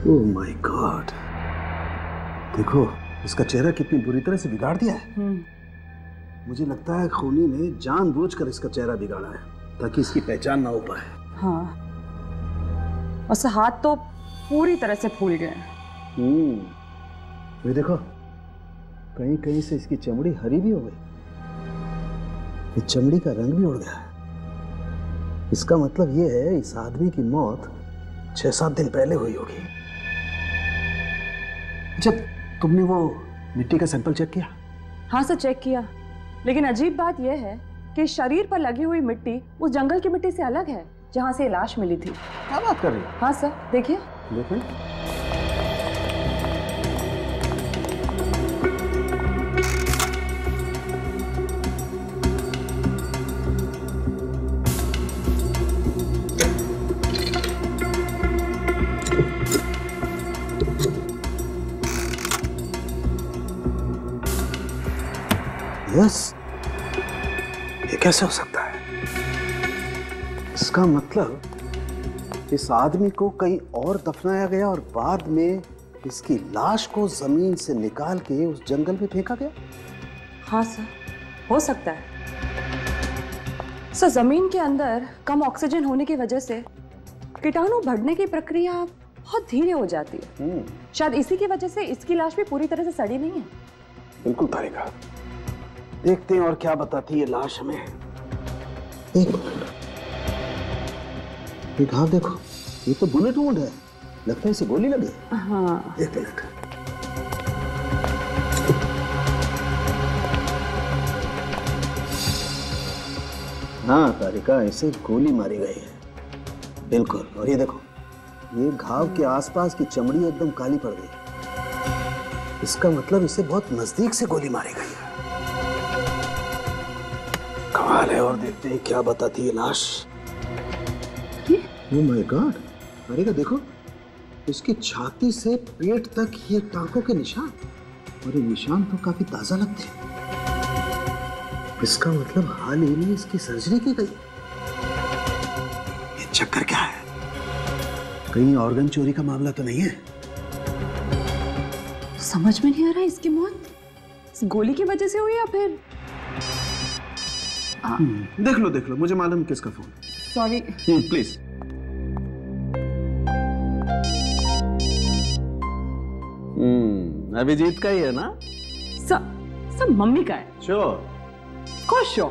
Oh my God, देखो इसका चेहरा कितनी बुरी तरह से बिगाड़ दिया है। मुझे लगता है खूनी ने जानबूझकर इसका चेहरा बिगाड़ा है ताकि इसकी पहचान ना हो पाए। हाँ, उसका हाथ तो पूरी तरह से फूल गए। ये देखो, कहीं कहीं से इसकी चमड़ी हरी भी हो गई, इस चमड़ी का रंग भी उड़ गया है। इसका मतलब ये है इस आदमी की मौत 6-7 दिन पहले हुई होगी। जब तुमने वो मिट्टी का सैंपल चेक किया? हाँ सर, चेक किया, लेकिन अजीब बात यह है कि शरीर पर लगी हुई मिट्टी उस जंगल की मिट्टी से अलग है जहाँ से लाश मिली थी। क्या बात कर रही हो? हाँ सर, देखिए। देखिए। यस, ये कैसे हो सकता है? इसका मतलब इस आदमी को कहीं और दफनाया गया और बाद में इसकी लाश को जमीन से निकाल के उस जंगल में फेंका गया। हाँ सर, हो सकता है। सर, जमीन के अंदर कम ऑक्सीजन होने की वजह से कीटाणु बढ़ने की प्रक्रिया बहुत धीरे हो जाती है। शायद इसी की वजह से इसकी लाश भी पूरी तरह से सड़ी नहीं है। बिल्कुल तारिका, देखते हैं और क्या बताती है लाश हमें। एक मिनट, ये घाव देखो, ये तो बुलेट वुंड है, लगता है इसे गोली लगी। हाँ, एक मिनट। हाँ तारिका, इसे गोली मारी गई है, बिल्कुल। और ये देखो, ये घाव के आसपास की चमड़ी एकदम काली पड़ गई। इसका मतलब इसे बहुत नजदीक से गोली मारी गई है। कमाल है। और देखते हैं क्या बताती है लाश। ओह माय गॉड, तारिका देखो, इसकी छाती से पेट तक ये टांकों के निशान, और ये निशान तो काफी ताजा लगते हैं। इसका मतलब हाल ही में इसकी सर्जरी की गई। ये चक्कर क्या है? कहीं ऑर्गन चोरी का मामला तो नहीं है? समझ में नहीं आ रहा इसकी मौत इस गोली की वजह से हुई या फिर देख लो, मुझे मालूम है किसका फोन। Sorry please. अभिजीत का ही है ना? सब मम्मी का है। श्योर? खुश हो?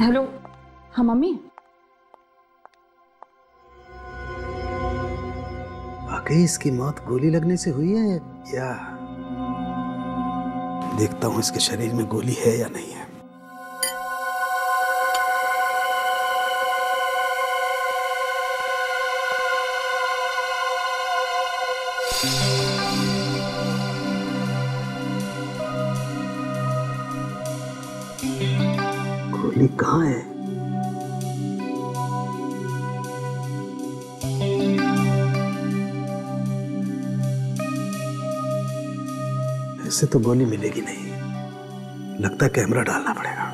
हेलो, हाँ मम्मी। वाकई इसकी मौत गोली लगने से हुई है या? देखता हूं इसके शरीर में गोली है या नहीं है। गोली कहाँ है? ऐसे तो गोली मिलेगी नहीं, लगता है कैमरा डालना पड़ेगा।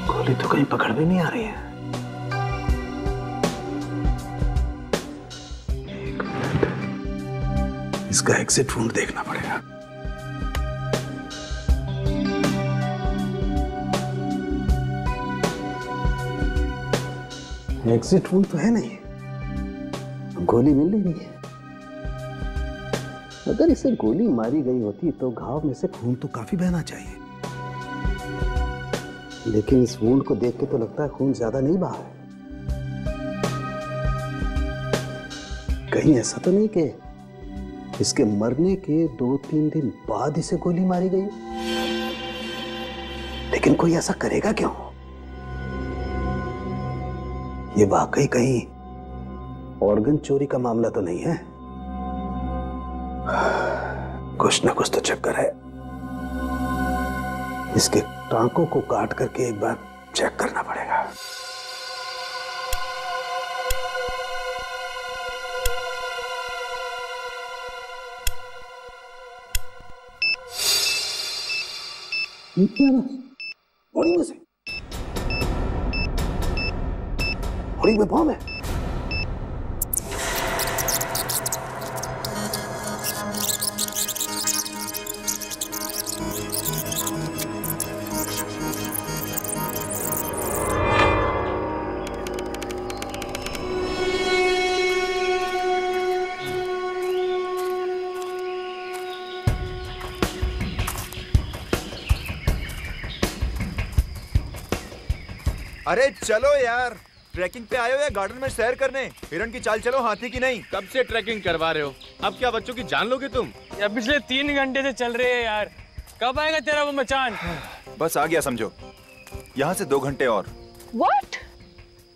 गोली तो कहीं पकड़ भी नहीं आ रही है। एक मिनट, इसका एग्जिट वुंड देखना पड़ेगा। एग्जिट वुंड तो है नहीं, गोली मिल नहीं रही है। अगर इसे गोली मारी गई होती तो घाव में से खून तो काफी बहना चाहिए, लेकिन इस वुंड को देख के तो लगता है खून ज्यादा नहीं बहा है। कहीं ऐसा तो नहीं कि इसके मरने के 2-3 दिन बाद इसे गोली मारी गई? लेकिन कोई ऐसा करेगा क्यों? ये वाकई कहीं ऑर्गन चोरी का मामला तो नहीं है? कुछ ना कुछ तो चक्कर है। इसके टांकों को काट करके एक बार चेक करना पड़ेगा। ये क्या बात? होड़ी में से होड़ी में बॉम्ब है। अरे चलो यार, ट्रैकिंग पे आए हो या गार्डन में सैर करने? हिरन की चाल चलो, हाथी की नहीं। कब से ट्रैकिंग करवा रहे हो? अब क्या बच्चों की जान लोगे तुम? यार पिछले 3 घंटे से चल रहे हैं यार, कब आएगा तेरा वो मचान? बस आ गया समझो। यहाँ से 2 घंटे और। What?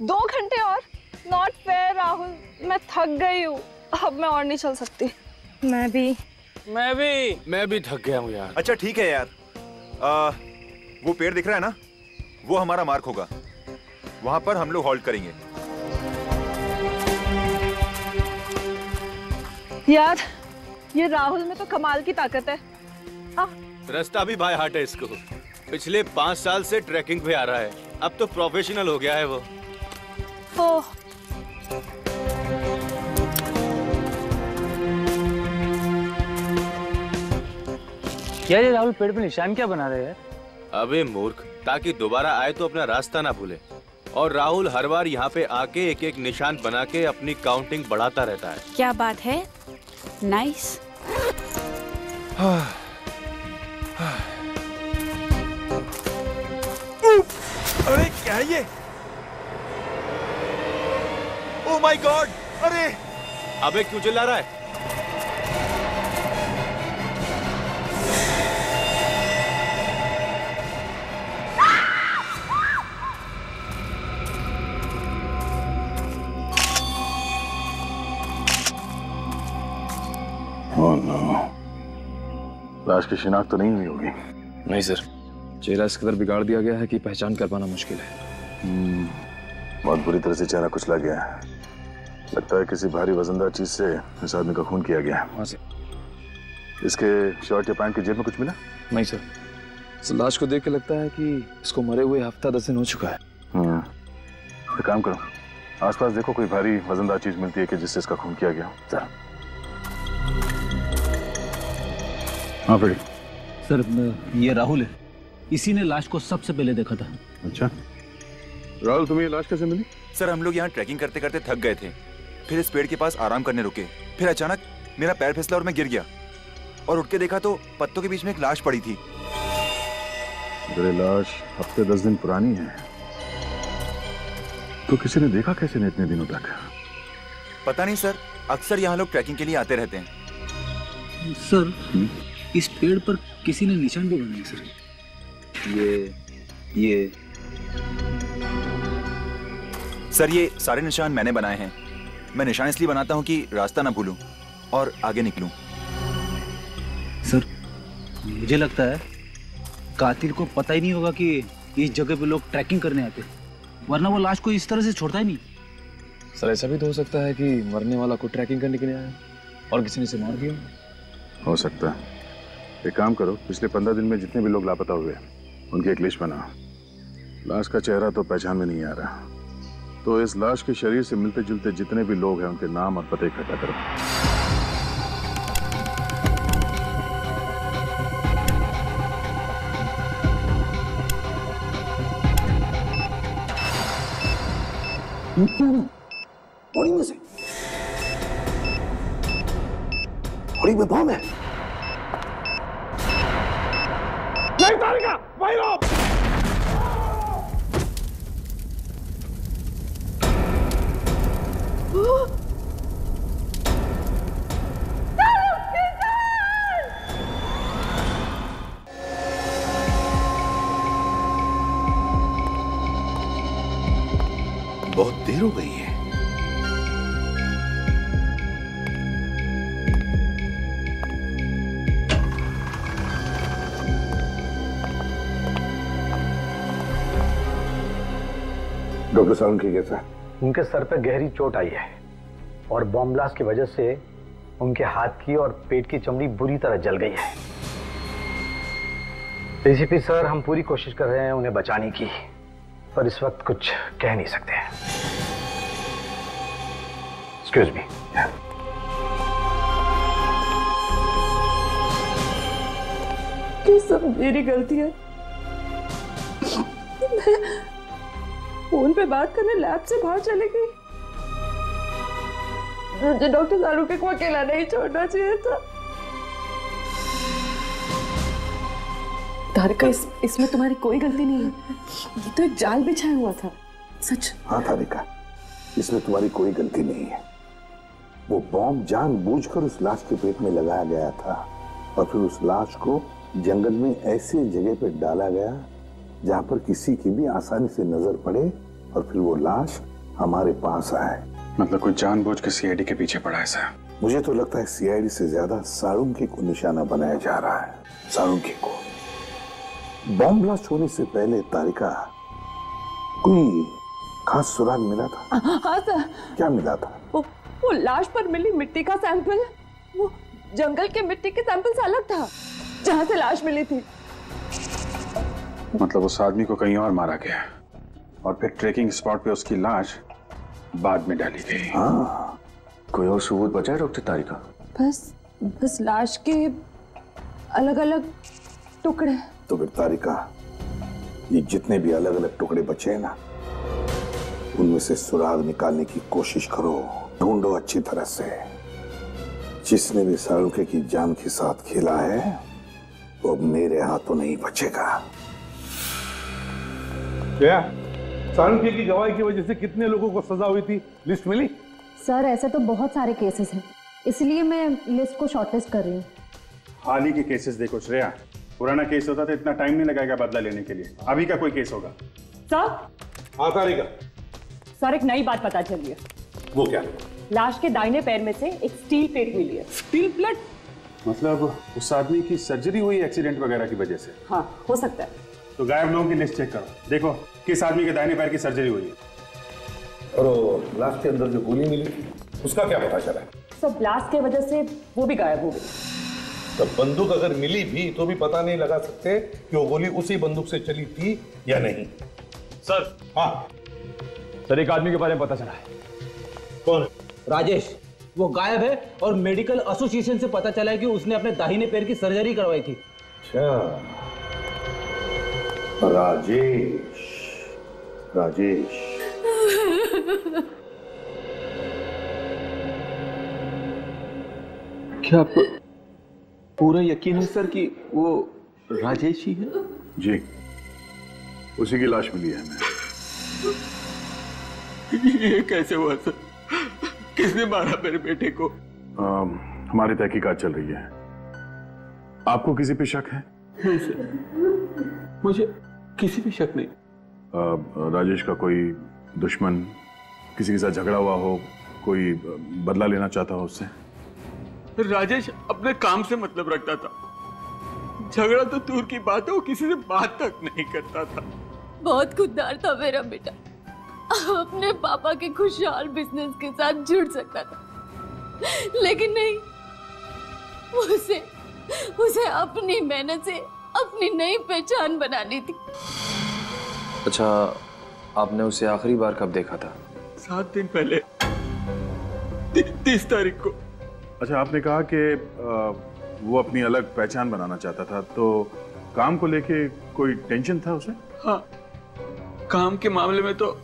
2 घंटे और? Not fair राहुल, मैं थक गई हूँ, अब मैं और नहीं चल सकती। मैं भी थक गया हूँ यार। अच्छा ठीक है यार, वो पेड़ दिख रहा है ना, वो हमारा मार्क होगा। वहां पर हम लोग हॉल्ट करेंगे। यार ये राहुल में तो कमाल की ताकत है। रास्ता भी बाय हार्ट है इसको। पिछले 5 साल से ट्रैकिंग पे आ रहा है, अब तो प्रोफेशनल हो गया है वो। ओह क्या ये राहुल पेड़ पे निशान क्या बना रहे हैं? अबे मूर्ख, ताकि दोबारा आए तो अपना रास्ता ना भूले। और राहुल हर बार यहाँ पे आके एक एक निशान बना के अपनी काउंटिंग बढ़ाता रहता है। क्या बात है, नाइस। अरे क्या है ये? Oh my God! अरे अबे क्यों चिल्ला रहा है? लाश की शिनाख्त तो नहीं हुई होगी? नहीं सर, चेहरा इस कदर बिगाड़ दिया गया है कि पहचान कर पाना मुश्किल है। बहुत बुरी तरह से चेहरा कुचला गया है। लगता है किसी भारी वजनदार चीज से इस आदमी का खून किया गया है। हाँ सर। इसके शर्ट या पैंट की जेब में कुछ मिला? नहीं सर, इस लाश को देख के लगता है कि इसको मरे हुए हफ्ता 10 दिन हो चुका है। एक काम करो, आसपास देखो कोई भारी वजनदार चीज मिलती है कि जिससे इसका खून किया गया। सर हाँ फ्रेडी। सर ये राहुल है, इसी ने लाश को सबसे पहले देखा था। अच्छा राहुल, तुम्हें ये लाश कैसे मिली? सर हम लोग यहाँ ट्रैकिंग करते करते थक गए थे, फिर इस पेड़ के पास आराम करने रुके, फिर अचानक मेरा पैर फिसला और मैं गिर गया और उठ के देखा तो पत्तों के बीच में एक लाश पड़ी थी। अगर ये लाश हफ्ते 10 दिन पुरानी है तो किसी ने देखा कैसे नहीं इतने दिनों तक? पता नहीं सर, अक्सर यहाँ लोग ट्रैकिंग के लिए आते रहते हैं। सर इस पेड़ पर किसी ने निशान भी बनाए सर। ये सर ये सारे निशान मैंने बनाए हैं। मैं निशान इसलिए बनाता हूँ कि रास्ता ना भूलूं और आगे निकलूं। सर मुझे लगता है कातिल को पता ही नहीं होगा कि इस जगह पे लोग ट्रैकिंग करने आते, वरना वो लाश को इस तरह से छोड़ता ही नहीं। सर ऐसा भी तो हो सकता है कि मरने वाला को ट्रैकिंग करने के लिए आया और किसी ने इसे मार दिया। हो सकता है। एक काम करो, पिछले 15 दिन में जितने भी लोग लापता हुए उनकी एक लिस्ट बनाओ। लाश का चेहरा तो पहचान में नहीं आ रहा, तो इस लाश के शरीर से मिलते जुलते जितने भी लोग हैं उनके नाम और पते इकट्ठा करो। होड़ी में से होड़ी में बॉम्ब है। नहीं तारिका, वही लो। बहुत देर हो गई है। डॉक्टर सालुंके कैसा है? उनके सर पे गहरी चोट आई है और बॉम्ब ब्लास्ट की वजह से उनके हाथ की और पेट की चमड़ी बुरी तरह जल गई है। डीसीपी सर, हम पूरी कोशिश कर रहे हैं उन्हें बचाने की, पर इस वक्त कुछ कह नहीं सकते हैं। Excuse me. ये सब मेरी गलती है। मैं फोन पे बात करने लैब से बाहर चली गई। मुझे डॉक्टर सालुंके को अकेला नहीं छोड़ना चाहिए था। तारिका, इसमें तुम्हारी कोई गलती नहीं है। ये तो एक जाल बिछाया हुआ था। सच। हाँ तारिका, इसमें तुम्हारी कोई गलती नहीं है। वो बॉम्ब जानबूझकर उस लाश के पेट में लगाया गया था और फिर उस लाश को जंगल में ऐसी जगह पर डाला गया जहां पर किसी की भी आसानी से नजर पड़े और फिर वो लाश हमारे पास आए। मतलब कोई जानबूझ के सीआईडी के पीछे पड़ा है सर? मुझे तो लगता है सीआईडी से ज्यादा सालुंके को निशाना बनाया जा रहा है। सालुंके को। बॉम्ब ब्लास्ट होने से पहले तारिका, कोई खास सुराग मिला था? हाँ सर। क्या मिला था? वो लाश पर मिली मिट्टी का सैंपल, वो जंगल के मिट्टी के सैंपल से अलग था जहां से लाश मिली थी। मतलब उस आदमी को कहीं और मारा गया और फिर ट्रेकिंग स्पॉट पे उसकी लाश बाद में डाली गई। हाँ। कोई और सबूत बचा है डॉक्टर तारिका? बस लाश के अलग अलग टुकड़े। तो फिर तारिका, ये जितने भी अलग अलग टुकड़े बचे हैं ना, उनमें से सुराग निकालने की कोशिश करो, ढूंढो अच्छी तरह से। जिसने भी सालुंके की जान के साथ खेला है वो मेरे हाथों नहीं बचेगा। क्या सालुंके की गवाही की वजह से कितने लोगों को सजा हुई थी, लिस्ट मिली? सर, ऐसे तो बहुत सारे केसेस हैं, इसलिए मैं लिस्ट को शॉर्टलिस्ट कर रही हूँ। हाल ही के केसेस देखो श्रेया, पुराना केस होता तो इतना टाइम नहीं लगाएगा बदला लेने के लिए। अभी का कोई केस होगा? सर। हाँ तारिका। सर, एक नई बात पता चली है। वो क्या? लाश के दाहिने पैर में से एक स्टील प्लेट मिली है। Steel plate? मतलब उस आदमी की सर्जरी हुई एक्सीडेंट वगैरह की वजह से? हाँ, हो सकता है। तो गायब लोगों की लिस्ट चेक करो, देखो किस आदमी के दाहिने पैर की सर्जरी हुई है। और लाश के अंदर जो गोली मिली उसका क्या पता चला? सर, ब्लास्ट की वजह से वो भी गायब हो गई। तो बंदूक अगर मिली भी तो भी पता नहीं लगा सकते कि वो गोली उसी बंदूक से चली थी या नहीं। सर। हाँ सर, एक आदमी के बारे में पता चला है। कौन? राजेश। वो गायब है और मेडिकल एसोसिएशन से पता चला है कि उसने अपने दाहिने पैर की सर्जरी करवाई थी। अच्छा, राजेश। राजेश। क्या आपको पूरा यकीन है सर कि वो राजेश ही है? जी, उसी की लाश मिली है हमें। ये कैसे हुआ सर? किसने मारा मेरे बेटे को? हमारी तहकीकात चल रही है। आपको किसी पे शक है? नहीं सर, मुझे किसी पे शक नहीं। राजेश का कोई दुश्मन, किसी के साथ झगड़ा हुआ हो, कोई बदला लेना चाहता हो उससे? राजेश अपने काम से मतलब रखता था, झगड़ा तो दूर की बात है, वो किसी से बात तक नहीं करता था। बहुत खुददार था मेरा बेटा, अपने पापा के खुशहाल बिजनेस के साथ जुड़ सकता था, लेकिन नहीं, उसे अपनी मेहनत से अपनी नई पहचान बनानी थी। अच्छा, आपने उसे आखिरी बार कब देखा था? 7 दिन पहले, 30 तारीख को। अच्छा, आपने कहा कि वो अपनी अलग पहचान बनाना चाहता था, तो काम को लेके कोई टेंशन था उसे? हाँ, काम के मामले में तो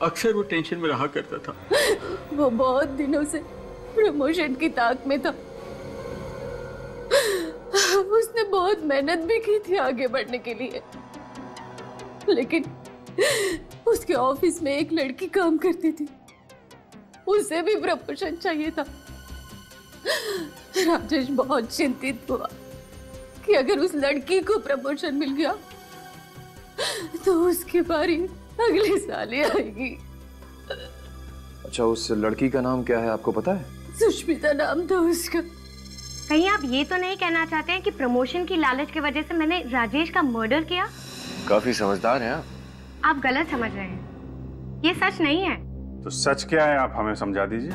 अक्सर वो टेंशन में रहा करता था। वो बहुत दिनों से प्रमोशन की ताक में था। उसने बहुत मेहनत भी की थी आगे बढ़ने के लिए, लेकिन उसके ऑफिस में एक लड़की काम करती थी, उसे भी प्रमोशन चाहिए था। राजेश बहुत चिंतित हुआ कि अगर उस लड़की को प्रमोशन मिल गया तो उसकी बारी अगले साल ही आएगी। अच्छा, उस लड़की का नाम क्या है, आपको पता है? सुष्मिता नाम था उसका। कहीं आप ये तो नहीं कहना चाहते हैं कि प्रमोशन की लालच की वजह से मैंने राजेश का मर्डर किया? काफी समझदार हैं आप। आप गलत समझ रहे हैं। ये सच नहीं है। तो सच क्या है, आप हमें समझा दीजिए।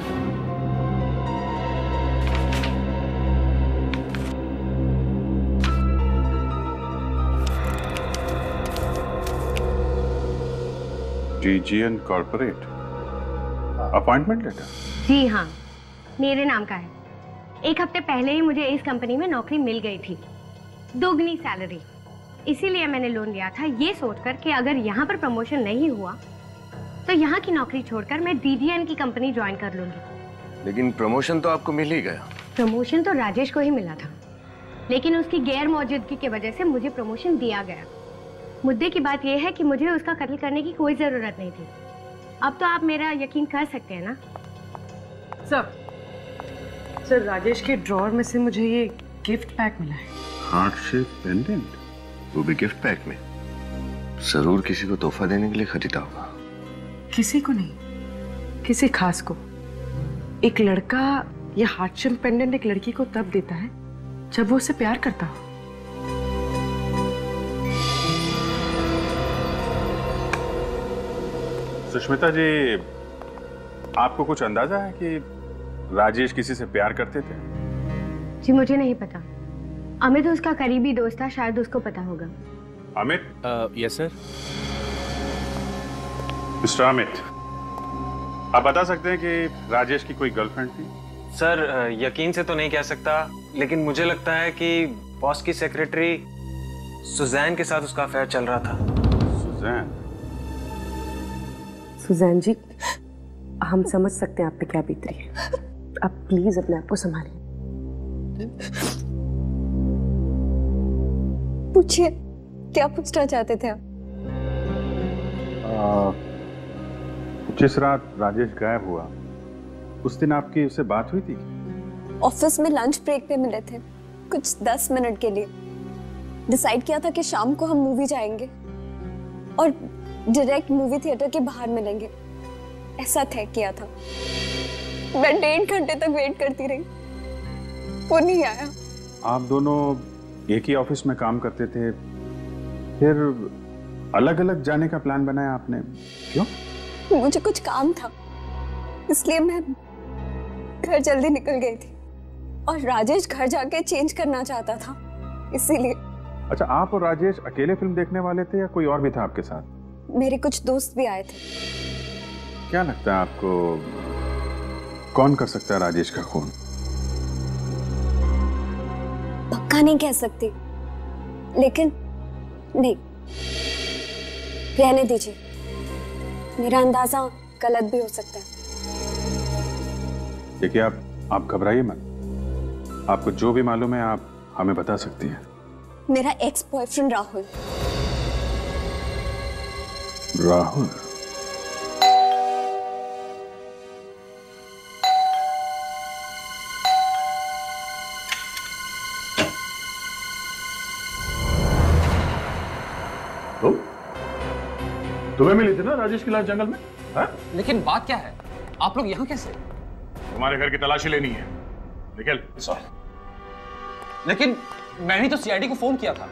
DGN corporate appointment letter? जी हाँ, मेरे नाम का है। एक हफ्ते पहले ही मुझे इस कंपनी में नौकरी मिल गई थी, दोगुनी सैलरी। इसीलिए मैंने लोन लिया था, ये सोचकर कि अगर यहाँ पर प्रमोशन नहीं हुआ तो यहाँ की नौकरी छोड़कर मैं DGN की कंपनी ज्वाइन कर लूंगी। लेकिन प्रमोशन तो आपको मिल ही गया। प्रमोशन तो राजेश को ही मिला था, लेकिन उसकी गैर मौजूदगी की वजह से मुझे प्रमोशन दिया गया। मुद्दे की बात यह है कि मुझे उसका कत्ल करने की कोई जरूरत नहीं थी। अब तो आप मेरा यकीन कर सकते हैं ना? सर राजेश के ड्रॉअर में से मुझे ये गिफ्ट पैक मिला है। हार्ट शेप पेंडेंट, वो भी गिफ्ट पैक में। जरूर किसी को तोहफा देने के लिए खरीदा होगा। किसी को नहीं, किसी खास को। एक लड़का ये हार्ट शेप पेंडेंट एक लड़की को तब देता है जब वो उसे प्यार करता हो। सुष्मिता जी, आपको कुछ अंदाजा है कि राजेश किसी से प्यार करते थे? जी मुझे नहीं पता। अमित उसका करीबी दोस्त था, शायद उसको पता होगा। Amit? Yes sir. Mister Amit, आप बता सकते हैं कि राजेश की कोई गर्लफ्रेंड थी? सर यकीन से तो नहीं कह सकता, लेकिन मुझे लगता है कि बॉस की सेक्रेटरी सुजैन के साथ उसका अफेयर चल रहा था। सुजैन? सुजैन जी, हम समझ सकते हैं आप पे क्या बीत रही है। आप प्लीज अपने आप को संभालिए। पूछिए, क्या पूछना चाहते थे आप? जिस रात राजेश गायब हुआ उस दिन आपकी उससे बात हुई थी? ऑफिस में लंच ब्रेक पे मिले थे, कुछ 10 मिनट के लिए। डिसाइड किया था कि शाम को हम मूवी जाएंगे और डायरेक्ट मूवी थिएटर के बाहर मिलेंगे, ऐसा तय किया था। मैं 1.5 घंटे तक वेट करती रही, वो नहीं आया। आप दोनों एक ही ऑफिस में काम करते थे, फिर अलग अलग जाने का प्लान बनाया आपने, क्यों? मुझे कुछ काम था, इसलिए मैं घर जल्दी निकल गई थी और राजेश घर जाके चेंज करना चाहता था, इसीलिए। अच्छा, आप और राजेश अकेले फिल्म देखने वाले थे या कोई और भी था आपके साथ? मेरे कुछ दोस्त भी आए थे। क्या लगता है आपको, कौन कर सकता है राजेश का खून? पक्का नहीं कह सकती, लेकिन नहीं, रहने दीजिए। मेरा अंदाजा गलत भी हो सकता है। देखिए, आप घबराइए मत। आपको जो भी मालूम है आप हमें बता सकती हैं। मेरा एक्स बॉयफ्रेंड राहुल। राहुल? तुम्हें मिली थी ना राजेश की लाश जंगल में? हा? लेकिन बात क्या है, आप लोग यहाँ कैसे? तुम्हारे घर की तलाशी लेनी है। निकल। लेकिन मैंने तो सीआईडी को फोन किया था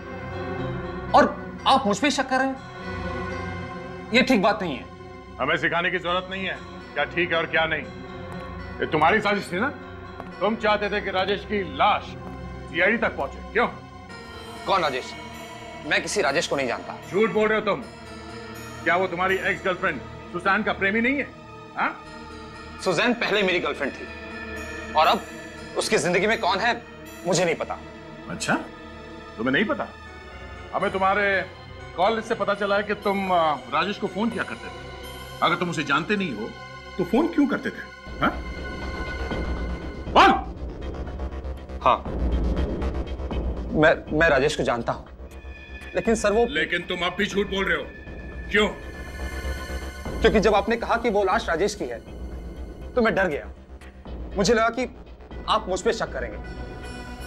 और आप मुझ पे शक कर रहे हैं। ये ठीक बात नहीं है। हमें सिखाने की जरूरत नहीं है क्या ठीक है और क्या नहीं। ये तुम्हारी साजिश थी ना? तुम चाहते थे कि राजेश की लाश सीआईडी तक पहुंचे, क्यों? कौन राजेश? मैं किसी राजेश को नहीं जानता। झूठ बोल रहे हो तुम। क्या वो तुम्हारी एक्स गर्लफ्रेंड सुजैन का प्रेमी नहीं है? हा? सुजैन पहले मेरी गर्लफ्रेंड थी और अब उसकी जिंदगी में कौन है मुझे नहीं पता। अच्छा, तुम्हें नहीं पता? हमें तुम्हारे कॉल लिस्ट से पता चला है कि तुम राजेश को फोन किया करते थे। अगर तुम उसे जानते नहीं हो तो फोन क्यों करते थे? हा? बोल। हाँ, मैं राजेश को जानता हूं, लेकिन सर वो। लेकिन तुम अब भी झूठ बोल रहे हो, क्यों? क्योंकि जब आपने कहा कि वो लाश राजेश की है तो मैं डर गया। मुझे लगा कि आप मुझ पे शक करेंगे।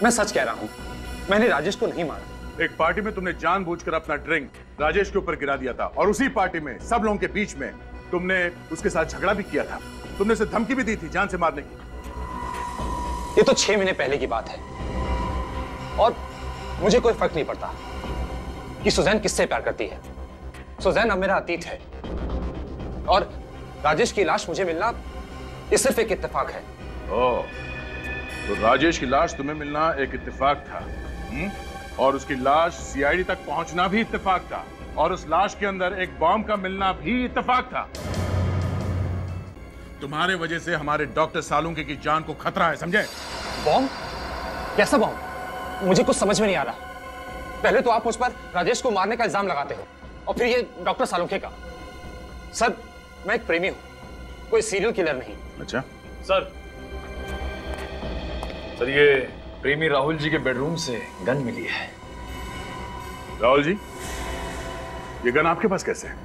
मैं सच कह रहा हूं, मैंने राजेश को नहीं मारा। एक पार्टी में तुमने जानबूझकर अपना ड्रिंक राजेश के ऊपर गिरा दिया था और उसी पार्टी में सब लोगों के बीच में तुमने उसके साथ झगड़ा भी किया था। तुमने उसे धमकी भी दी थी जान से मारने की। ये तो 6 महीने पहले की बात है और मुझे कोई फर्क नहीं पड़ता कि सुजैन किससे प्यार करती है। सुजैन अब मेरा अतीत है और राजेश की लाश मुझे मिलना ये सिर्फ एक इत्तेफाक है। ओह, तो राजेश की लाश तुम्हें मिलना एक इत्तेफाक था, और उसकी लाश सीआईडी तक पहुंचना भी इत्तेफाक था, और उस लाश के अंदर एक बॉम्ब का मिलना भी इत्तेफाक था। तुम्हारे वजह से हमारे डॉक्टर सालुंके की जान को खतरा है, समझे? बॉम्ब? कैसा बॉम्ब? मुझे कुछ समझ में नहीं आ रहा। पहले तो आप मुझ पर राजेश को मारने का इल्जाम लगाते हो, और फिर ये डॉक्टर सालुंके का। सर, मैं एक प्रेमी हूं, कोई सीरियल किलर नहीं। अच्छा सर, ये प्रेमी राहुल जी के बेडरूम से गन मिली है। राहुल जी, ये गन आपके पास कैसे है?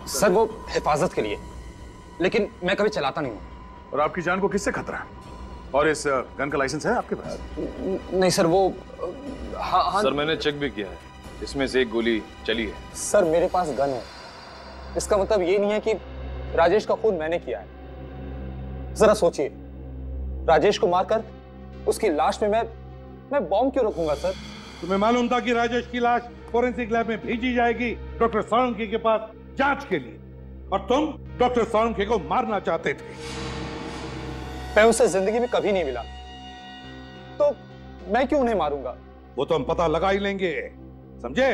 सर, वो हिफाजत के लिए, लेकिन मैं कभी चलाता नहीं हूँ। और आपकी जान को किससे खतरा है? और इस गन का लाइसेंस है आपके पास? नहीं सर, वो हाँ। सर, मैंने चेक भी किया है, इसमें से एक गोली चली है। सर, मेरे पास गन है, इसका मतलब ये नहीं है कि राजेश का खून मैंने किया है। जरा सोचिए, राजेश को मारकर उसकी लाश में मैं बॉम्ब क्यों रखूंगा सर? तुम्हें मालूम था कि राजेश की लाश फोरेंसिक लैब में भेजी जाएगी डॉक्टर सालुंके के पास जांच के लिए, और तुम डॉक्टर सालुंके को मारना चाहते थे। मैं उसे जिंदगी में कभी नहीं मिला, तो मैं क्यों उन्हें मारूंगा? वो तो हम पता लगा ही लेंगे, समझे?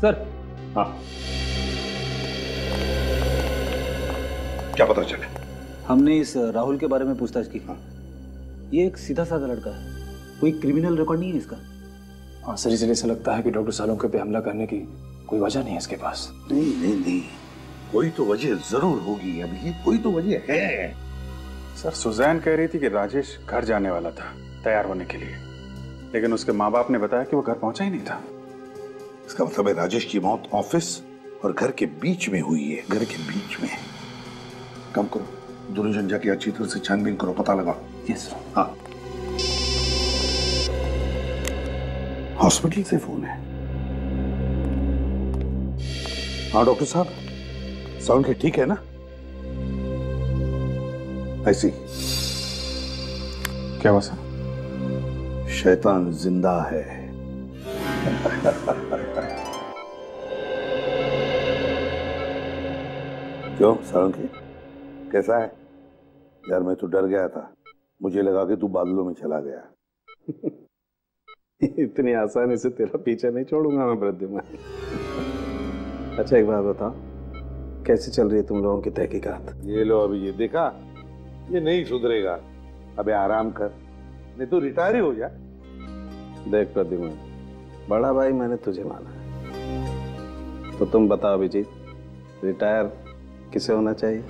सर। हाँ, क्या पता चले? हमने इस राहुल के बारे में पूछताछ की। ये एक सीधा साधा लड़का है, कोई क्रिमिनल रिकॉर्ड नहीं है इसका। हाँ सर, इसलिए ऐसा लगता है कि डॉक्टर सालुंके पे हमला करने की कोई वजह नहीं है इसके पास। नहीं, कोई तो वजह जरूर होगी। अभी कोई तो वजह है। सर, सुजैन कह रही थी कि राजेश घर जाने वाला था तैयार होने के लिए, लेकिन उसके माँ बाप ने बताया कि वो घर पहुंचा ही नहीं था। इसका मतलब है राजेश की मौत ऑफिस और घर के बीच में हुई है। घर के बीच में। काम करो, दोनों जन जाके अच्छी तरह से छानबीन करो, पता लगाओ। यस। हाँ, हॉस्पिटल से फोन है। हाँ डॉक्टर साहब, सालुंके ठीक है ना? ऐसी क्या हुआ सर? शैतान जिंदा है। क्यों सालुंके, कैसा है? यार मैं तो डर गया था, मुझे लगा कि तू बादलों में चला गया। इतनी आसानी से तेरा पीछा नहीं छोड़ूंगा मैं वृद्धिमान। अच्छा एक बात बताओ, कैसे चल रही है तुम लोगों की तहकीकात? ये लो, अभी ये देखा, ये नहीं सुधरेगा। अबे आराम कर, नहीं तो रिटायर ही हो जा। देख प्रद्युमन, बड़ा भाई मैंने तुझे माना है, तो तुम बताओ अभिजीत, रिटायर किसे होना चाहिए?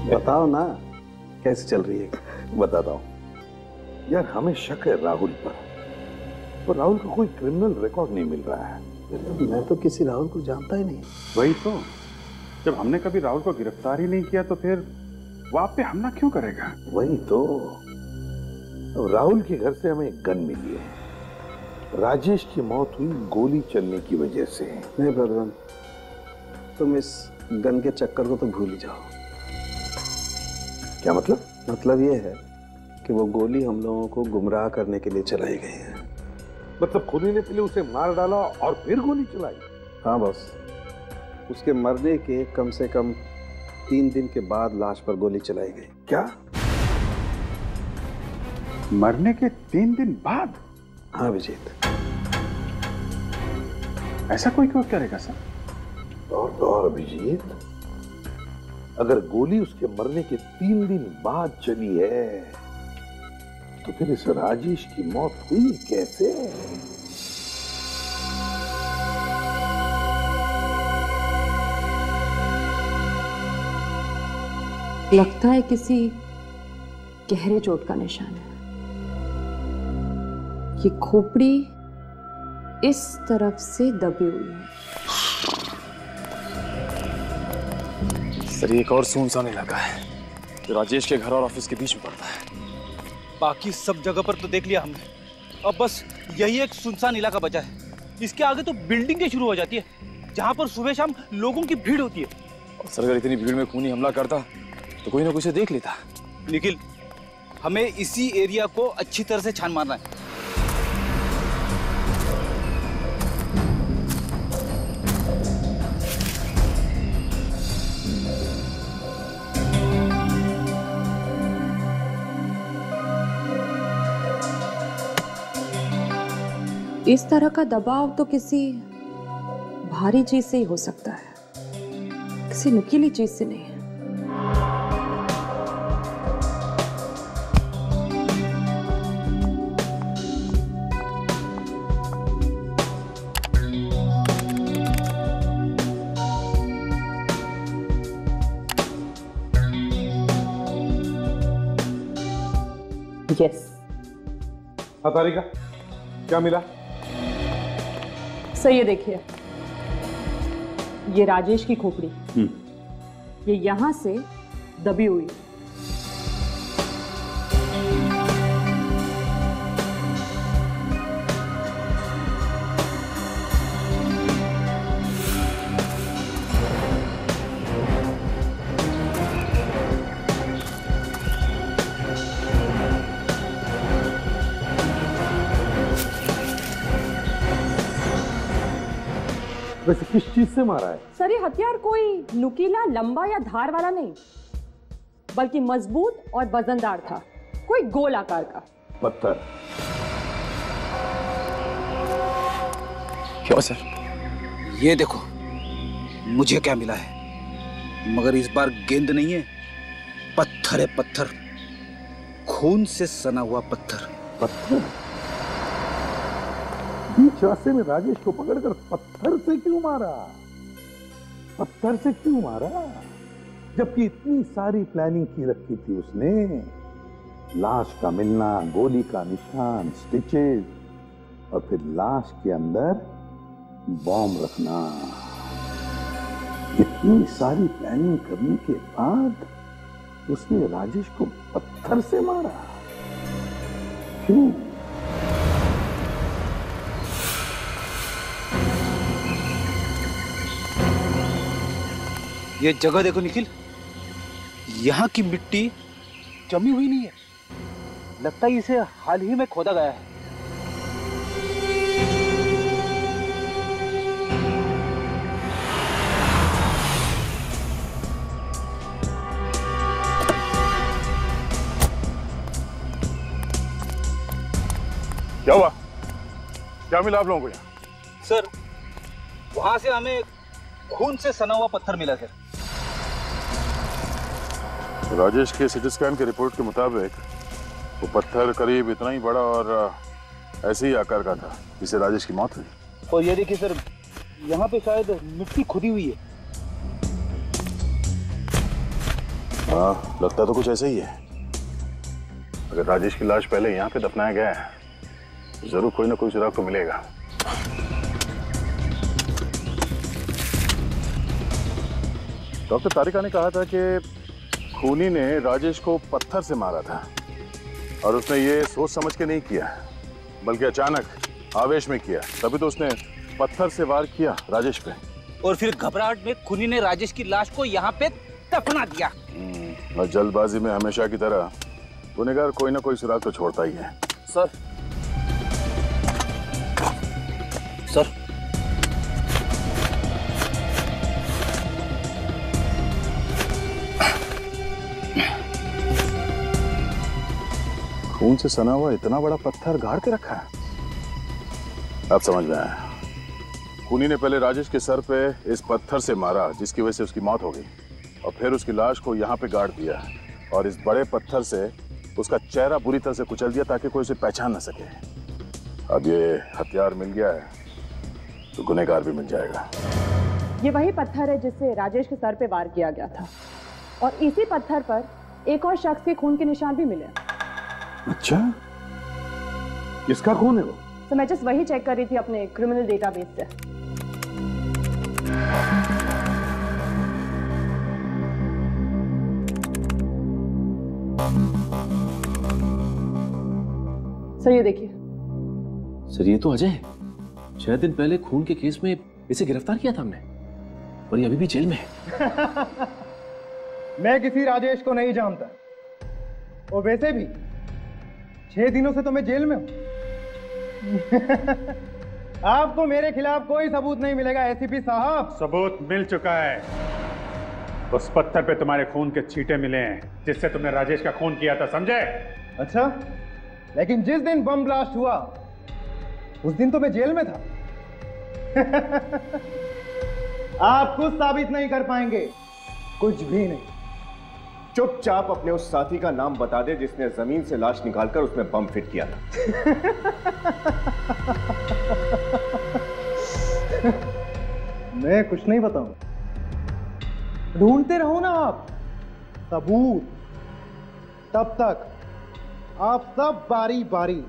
बताओ ना, कैसे चल रही है? बताता हूँ यार, हमें शक है राहुल पर, और राहुल का कोई क्रिमिनल रिकॉर्ड नहीं मिल रहा है। मैं तो किसी राहुल को जानता ही नहीं। वही तो, जब हमने कभी राहुल को गिरफ्तार ही नहीं किया तो फिर वो आप पे हमला क्यों करेगा? वही तो, अब राहुल के घर से हमें एक गन मिली है। राजेश की मौत हुई गोली चलने की वजह से। नहीं प्रद्युमन, तुम इस गन के चक्कर को तो भूल ही जाओ। क्या मतलब? मतलब ये है कि वो गोली हम लोगों को गुमराह करने के लिए चलाई गई है। मतलब खुनी ने पहले उसे मार डाला और फिर गोली चलाई? हाँ बॉस, उसके मरने के कम से कम 3 दिन के बाद लाश पर गोली चलाई गई। क्या? मरने के 3 दिन बाद? हाँ विजीत। ऐसा कोई क्यों करेगा सर? और अभिजीत, अगर गोली उसके मरने के 3 दिन बाद चली है तो फिर इस राजेश की मौत हुई कैसे? लगता है किसी गहरे चोट का निशान है। ये खोपड़ी इस तरफ से दबी हुई है। सर, एक और सुनसान इलाका है जो राजेश के घर और ऑफिस के बीच में पड़ता है। बाकी सब जगह पर तो देख लिया हमने, अब बस यही एक सुनसान इलाका बचा है। इसके आगे तो बिल्डिंगें शुरू हो जाती है जहां पर सुबह शाम लोगों की भीड़ होती है। और सर, अगर इतनी भीड़ में खूनी हमला करता तो कोई ना कोई से देख लेता। निखिल, हमें इसी एरिया को अच्छी तरह से छान मारना है। इस तरह का दबाव तो किसी भारी चीज से ही हो सकता है, किसी नुकीली चीज से नहीं है। यस। हाँ तारिका, क्या मिला? सर ये देखिए, ये राजेश की खोपड़ी, ये यहां से दबी हुई। वैसे किस चीज से मारा है? सर ये हथियार कोई नुकीला, लंबा या धार वाला नहीं, बल्कि मजबूत और वजनदार था, कोई गोल आकार का पत्थर। क्यों सर? ये देखो, मुझे क्या मिला है, मगर इस बार गेंद नहीं है, पत्थर है, पत्थर, खून से सना हुआ पत्थर। पत्थर? बीच रास्ते में राजेश को पकड़कर पत्थर से क्यों मारा? पत्थर से क्यों मारा? जबकि इतनी सारी प्लानिंग की रखी थी उसने, लाश का मिलना, गोली का निशान, स्टिचेस, और फिर लाश के अंदर बॉम्ब रखना। इतनी सारी प्लानिंग करने के बाद उसने राजेश को पत्थर से मारा, क्यों? ये जगह देखो निखिल, यहाँ की मिट्टी जमी हुई नहीं है, लगता है इसे हाल ही में खोदा गया है। क्या हुआ? क्या मिला आप लोगों को यहाँ? सर, वहां से हमें खून से सना हुआ पत्थर मिला सर। राजेश के सिटी स्कैन की रिपोर्ट के मुताबिक वो पत्थर करीब इतना ही बड़ा और ऐसे ही आकार का था जिससे राजेश की मौत हुई। और ये देखिए सर, यहाँ पे शायद मिट्टी खुदी हुई है। हाँ, लगता तो कुछ ऐसा ही है। अगर राजेश की लाश पहले यहाँ पे दफनाया गया है तो जरूर कोई ना कोई सुराग तो मिलेगा। डॉक्टर तारिका ने कहा था कि खूनी ने राजेश को पत्थर से मारा था और उसने ये सोच समझ के नहीं किया, बल्कि अचानक आवेश में किया, तभी तो उसने पत्थर से वार किया राजेश पे। और फिर घबराहट में खूनी ने राजेश की लाश को यहाँ पे दफना दिया। और जल्दबाजी में हमेशा की तरह गुनहगार कोई ना कोई सुराग तो छोड़ता ही है। सर, सर, खून से सना हुआ इतना बड़ा पत्थर गाड़ के रखा है। अब समझ में आया, खूनी ने पहले राजेश के सर पे इस पत्थर से मारा जिसकी वजह से उसकी मौत हो गई, और फिर उसकी लाश को यहाँ पे गाड़ दिया और इस बड़े पत्थर से उसका चेहरा बुरी तरह से कुचल दिया ताकि कोई उसे पहचान न सके। अब ये हथियार मिल गया है तो गुनहगार भी मिल जाएगा। ये वही पत्थर है जिससे राजेश के सर पे वार किया गया था, और इसी पत्थर पर एक और शख्स के खून के निशान भी मिले। अच्छा, किसका खून है वो? तो मैं जस्ट वही चेक कर रही थी अपने क्रिमिनल डेटाबेस से। सर ये देखिए। सर ये तो अजय है। 6 दिन पहले खून के केस में इसे गिरफ्तार किया था हमने, और ये अभी भी जेल में है। मैं किसी राजेश को नहीं जानता, और वैसे भी 6 दिनों से तो मैं जेल में हूं। आपको मेरे खिलाफ कोई सबूत नहीं मिलेगा एसीपी साहब। सबूत मिल चुका है। उस पत्थर पे तुम्हारे खून के छींटे मिले हैं जिससे तुमने राजेश का खून किया था, समझे? अच्छा, लेकिन जिस दिन बम ब्लास्ट हुआ उस दिन तो मैं जेल में था। आप कुछ साबित नहीं कर पाएंगे, कुछ भी नहीं। चुपचाप अपने उस साथी का नाम बता दे जिसने जमीन से लाश निकालकर उसमें बम फिट किया था। मैं कुछ नहीं बताऊं। ढूंढते रहो ना आप सबूत, तब तक आप सब बारी बारी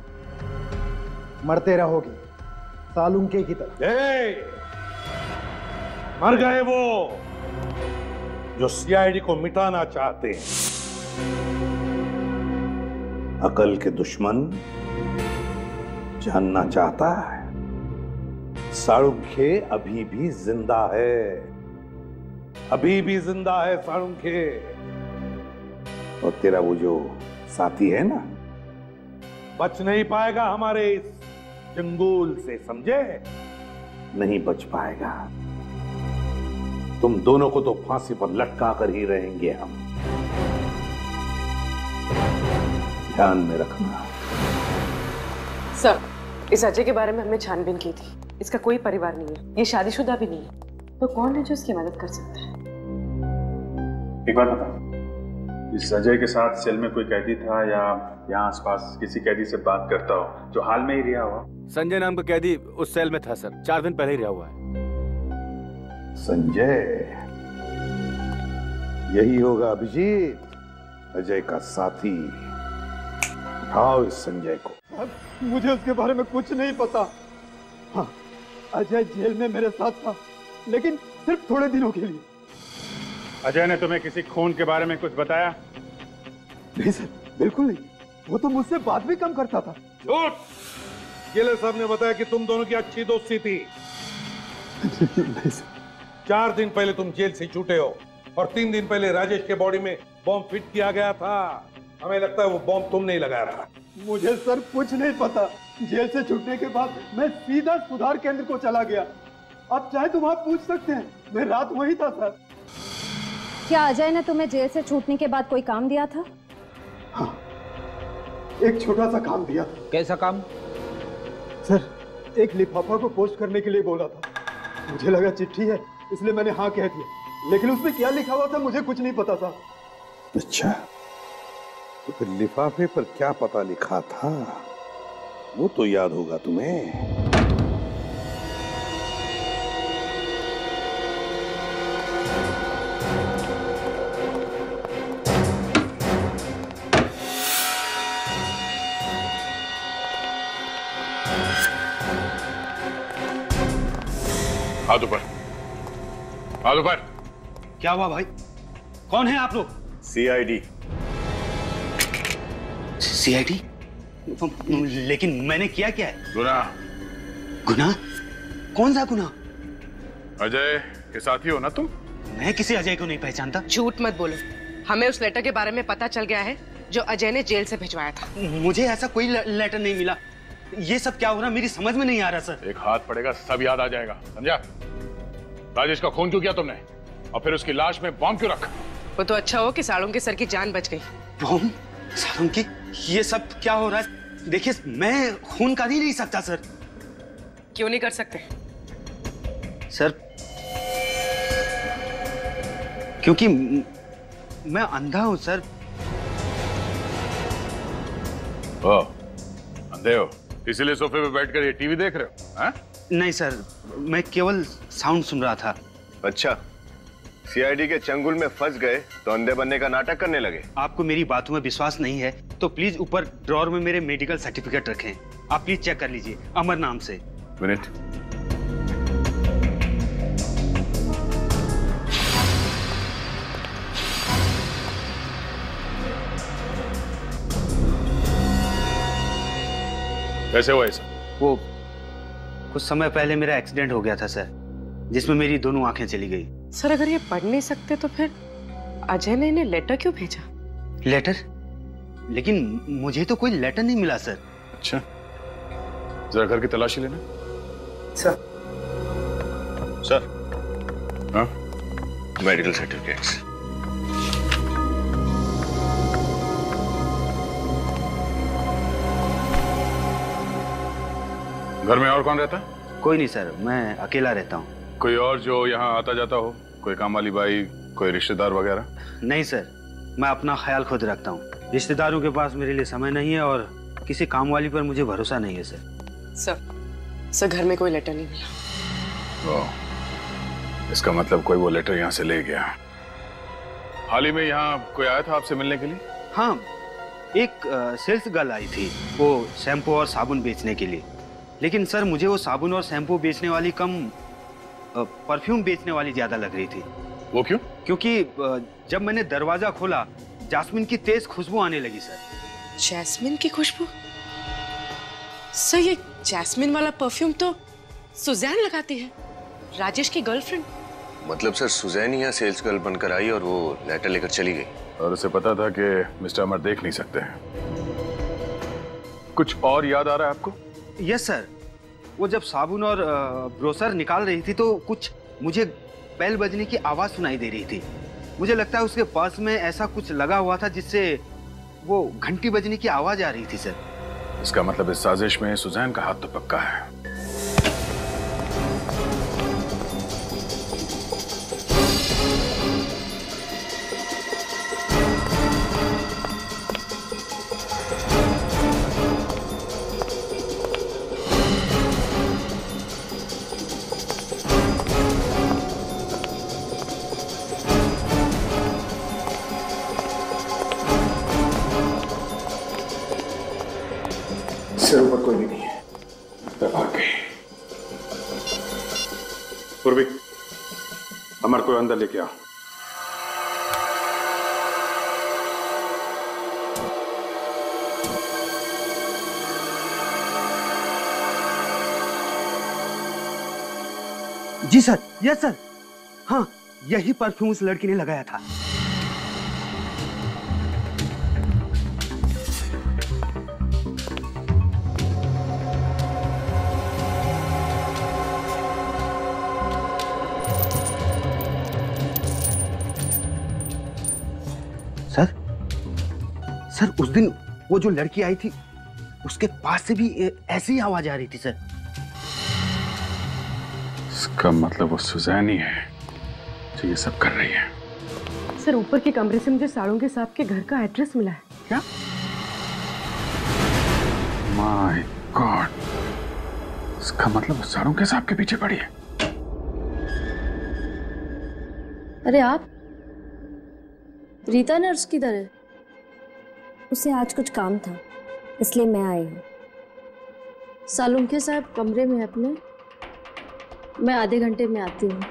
मरते रहोगे सालुंके की तरह। मर गए वो जो सीआईडी को मिटाना चाहते हैं। अकल के दुश्मन जानना चाहता है साळुंखे अभी भी जिंदा है, अभी भी जिंदा है साळुंखे। और तेरा वो जो साथी है ना, बच नहीं पाएगा हमारे इस जंगूल से, समझे? नहीं बच पाएगा। तुम दोनों को तो फांसी पर लटका कर ही रहेंगे हम, ध्यान में रखना। सर, इस अजय के बारे में हमने छानबीन की थी। इसका कोई परिवार नहीं है, ये शादीशुदा भी नहीं है, तो कौन है जो इसकी मदद कर सकता है? एक बार बताओ, इस अजय के साथ सेल में कोई कैदी था या यहाँ आसपास किसी कैदी से बात करता हो जो हाल में ही रिहा हुआ? संजय नाम का कैदी उस सेल में था सर, 4 दिन पहले ही रिहा हुआ है। संजय, यही होगा अभिजीत, अजय का साथी। उठाओ इस संजय को। मुझे उसके बारे में कुछ नहीं पता। हाँ, अजय जेल में मेरे साथ था, लेकिन सिर्फ थोड़े दिनों के लिए। अजय ने तुम्हें किसी खून के बारे में कुछ बताया? नहीं सर, बिल्कुल नहीं। वो तो मुझसे बात भी कम करता था। झूठ! जेलर साहब ने बताया कि तुम दोनों की अच्छी दोस्ती थी। नहीं सर। 4 दिन पहले तुम जेल से छूटे हो और 3 दिन पहले राजेश के बॉडी में बॉम्ब फिट किया गया था। हमें लगता है वो बॉम्ब तुमने ही लगाया था। मुझे सर कुछ नहीं पता। जेल से छूटने के बाद मैं सीधा सुधार केंद्र को चला गया। आप चाहे तो वहां पूछ सकते हैं, मैं रात वहीं था सर। क्या अजय ने तुम्हें जेल से छूटने के बाद कोई काम दिया था? हाँ, एक छोटा सा काम दिया था। कैसा काम? सर, एक लिफाफा को पोस्ट करने के लिए बोला था। मुझे लगा चिट्ठी है, इसलिए मैंने हाँ कह दिया, लेकिन उसमें क्या लिखा हुआ था मुझे कुछ नहीं पता था। अच्छा, तो फिर लिफाफे पर क्या पता लिखा था वो तो याद होगा तुम्हें। हाथ ऊपर, हाथ ऊपर। क्या हुआ भाई? कौन है आप लोग? सीआईडी। सीआईडी? लेकिन मैंने किया क्या है? गुनाह। गुनाह? कौन सा गुनाह? अजय के साथी हो ना तुम? मैं किसी अजय को नहीं पहचानता। झूठ मत बोलो, हमें उस लेटर के बारे में पता चल गया है जो अजय ने जेल से भिजवाया था। मुझे ऐसा कोई लेटर नहीं मिला। ये सब क्या हो रहा मेरी समझ में नहीं आ रहा सर। एक हाथ पड़ेगा सब याद आ जाएगा, समझा? राजेश का खून क्यों किया तुमने और फिर उसकी लाश में बॉम्ब क्यों रखा? वो तो अच्छा हो कि साळुंके सर की जान बच गई। बॉम्ब? साळुंके? ये सब क्या हो रहा है? देखिए, मैं खून कर ही नहीं सकता सर। क्यों नहीं कर सकते? सर, क्योंकि मैं अंधा हूं सर। अंधे हो इसीलिए सोफे पे बैठकर ये टीवी देख रहे हो? हाँ? नहीं सर, मैं केवल साउंड सुन रहा था। अच्छा, सीआईडी के चंगुल में फंस गए तो अंधे बनने का नाटक करने लगे। आपको मेरी बातों में विश्वास नहीं है तो प्लीज ऊपर ड्रॉर में मेरे मेडिकल सर्टिफिकेट रखें। आप प्लीज चेक कर लीजिए, अमर नाम से। मिनट। कैसे हुआ ऐसा? वो कुछ समय पहले मेरा एक्सीडेंट हो गया था सर, जिसमें मेरी दोनों आंखें चली गई। सर, अगर ये पढ़ नहीं सकते तो फिर अजय ने इन्हें लेटर क्यों भेजा? लेटर? लेकिन मुझे तो कोई लेटर नहीं मिला सर। अच्छा, जरा घर की तलाशी लेना। सर। सर। हाँ? Medical certificates. घर में और कौन रहता है? कोई नहीं सर, मैं अकेला रहता हूँ। कोई और जो यहाँ आता जाता हो? कोई काम वाली बाई, कोई रिश्तेदार वगैरह? नहीं सर, मैं अपना ख्याल खुद रखता हूँ। रिश्तेदारों के पास मेरे लिए समय नहीं है और किसी काम वाली पर मुझे भरोसा नहीं है सर। सर घर में कोई लेटर नहीं मिला। इसका मतलब कोई वो लेटर यहाँ से ले गया। हाल ही में यहाँ कोई आया था आपसे मिलने के लिए? हाँ, एक सेल्स गर्ल आई थी, वो शैम्पू और साबुन बेचने के लिए। लेकिन सर मुझे वो साबुन और शैम्पू बेचने वाली कम परफ्यूम बेचने वाली ज्यादा लग रही थी। वो क्यों? क्योंकि जब मैंने दरवाजा खोला जास्मिन की तेज खुशबू आने लगी सर। जैस्मिन की खुशबू? सर ये जैस्मिन वाला परफ्यूम तो सुजैन लगाती है, राजेश की गर्लफ्रेंड। मतलब सर सुजैन यहाँ सेल्स गर्ल बनकर आई और वो लेटर लेकर चली गई, और उसे पता था कि मिस्टर अमर देख नहीं सकते हैं। कुछ और याद आ रहा है आपको? यस सर, वो जब साबुन और ब्रोसर निकाल रही थी तो कुछ मुझे बेल बजने की आवाज सुनाई दे रही थी। मुझे लगता है उसके पर्स में ऐसा कुछ लगा हुआ था जिससे वो घंटी बजने की आवाज आ रही थी सर। इसका मतलब इस साजिश में सुजैन का हाथ तो पक्का है। सिर ऊपर कोई भी नहीं है। मैं भाग गई। पूर्वी, अमर को अंदर लेके आओ। जी सर, यस सर। हाँ, यही परफ्यूम उस लड़की ने लगाया था। सर उस दिन वो जो लड़की आई थी उसके पास से भी ऐसी ही आवाज आ रही थी सर। इसका मतलब वो सुजैन ही है जो ये सब कर रही है। सर ऊपर के कमरे से मुझे साड़ों साहब के घर का एड्रेस मिला है। क्या? माय गॉड, इसका मतलब साड़ों साहब के पीछे पड़ी है। अरे आप, रीता नर्स किधर है? उसे आज कुछ काम था इसलिए मैं आई हूँ। सालुंखे साहब कमरे में अपने, मैं आधे घंटे में आती हूँ।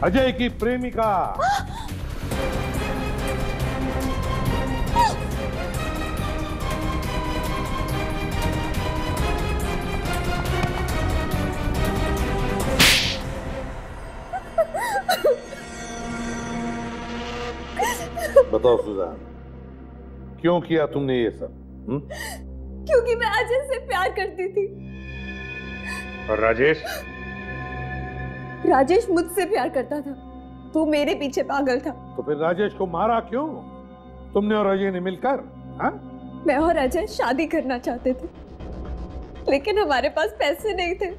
अजय की प्रेमिका बताओ सुजान, क्यों किया तुमने ये सब? क्योंकि मैं अजय से प्यार करती थी। और राजेश? राजेश मुझसे प्यार करता था, वो मेरे पीछे पागल था। तो फिर राजेश को मारा क्यों? तुमने और अजय ने मिलकर? हाँ? मैं और अजय शादी करना चाहते थे, लेकिन हमारे पास पैसे नहीं थे।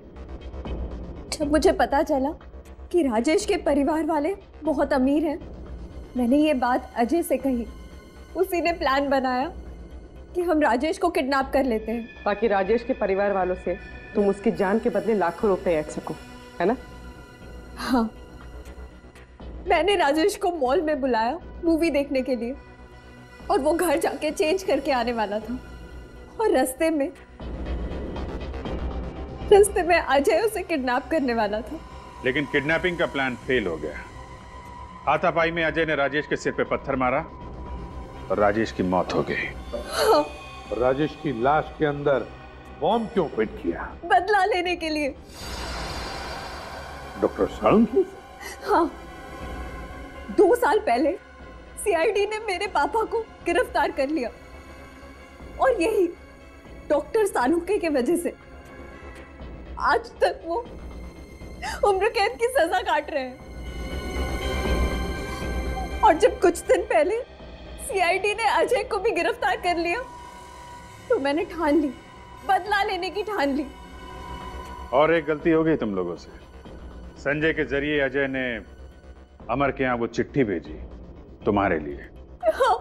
जब मुझे पता चला कि राजेश के परिवार वाले बहुत अमीर हैं, मैंने ये बात अजय से कही। उसी ने प्लान बनाया कि हम राजेश को किडनैप कर लेते हैं, ताकि राजेश के परिवार वालों से तुम उसकी जान के बदले लाखों रुपए ऐंठ सको, है ना? हाँ, मैंने राजेश को मॉल में बुलाया मूवी देखने के लिए, और वो घर जाके चेंज करके आने वाला था। और रास्ते में अजय उसे किडनैप करने वाला था। लेकिन किडनैपिंग का प्लान फेल हो गया। हाथापाई में अजय ने राजेश के सिर पे पत्थर मारा और राजेश की मौत हो गई। हाँ। राजेश की लाश के अंदर बॉम्ब क्यों फिट किया? बदला लेने के लिए। डॉक्टर साळुंखे की? हाँ, 2 साल पहले सीआईडी ने मेरे पापा को गिरफ्तार कर लिया, और यही डॉक्टर साळुंखे की वजह से आज तक वो उम्र कैद की सजा काट रहे हैं। और जब कुछ दिन पहले सीआईडी ने अजय को भी गिरफ्तार कर लिया, तो मैंने ठान ली, बदला लेने की ठान ली। और एक गलती हो गई तुम लोगों से। संजय के जरिए अजय ने अमर के यहाँ वो चिट्ठी भेजी तुम्हारे लिए। हाँ,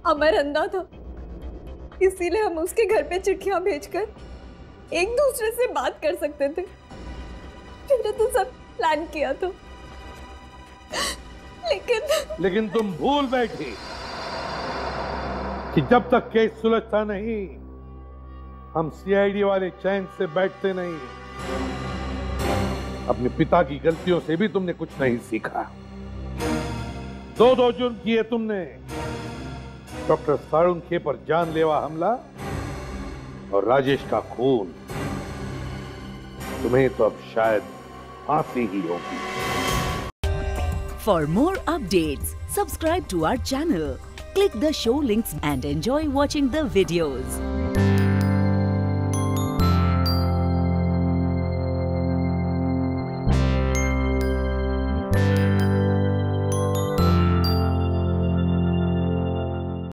अमर अंधा था, इसीलिए हम उसके घर पे चिट्ठियां भेजकर एक दूसरे से बात कर सकते थे। मैंने तो सब प्लान किया था, लेकिन तुम भूल बैठी कि जब तक केस सुलझता नहीं, हम सीआईडी वाले चैन से बैठते नहीं। अपने पिता की गलतियों से भी तुमने कुछ नहीं सीखा। 2 जुर्म किए तुमने, डॉक्टर साळुंखे पर जानलेवा हमला और राजेश का खून। तुम्हें तो अब शायद फांसी ही होगी। For more updates, subscribe to our channel, click the show links and enjoy watching the videos.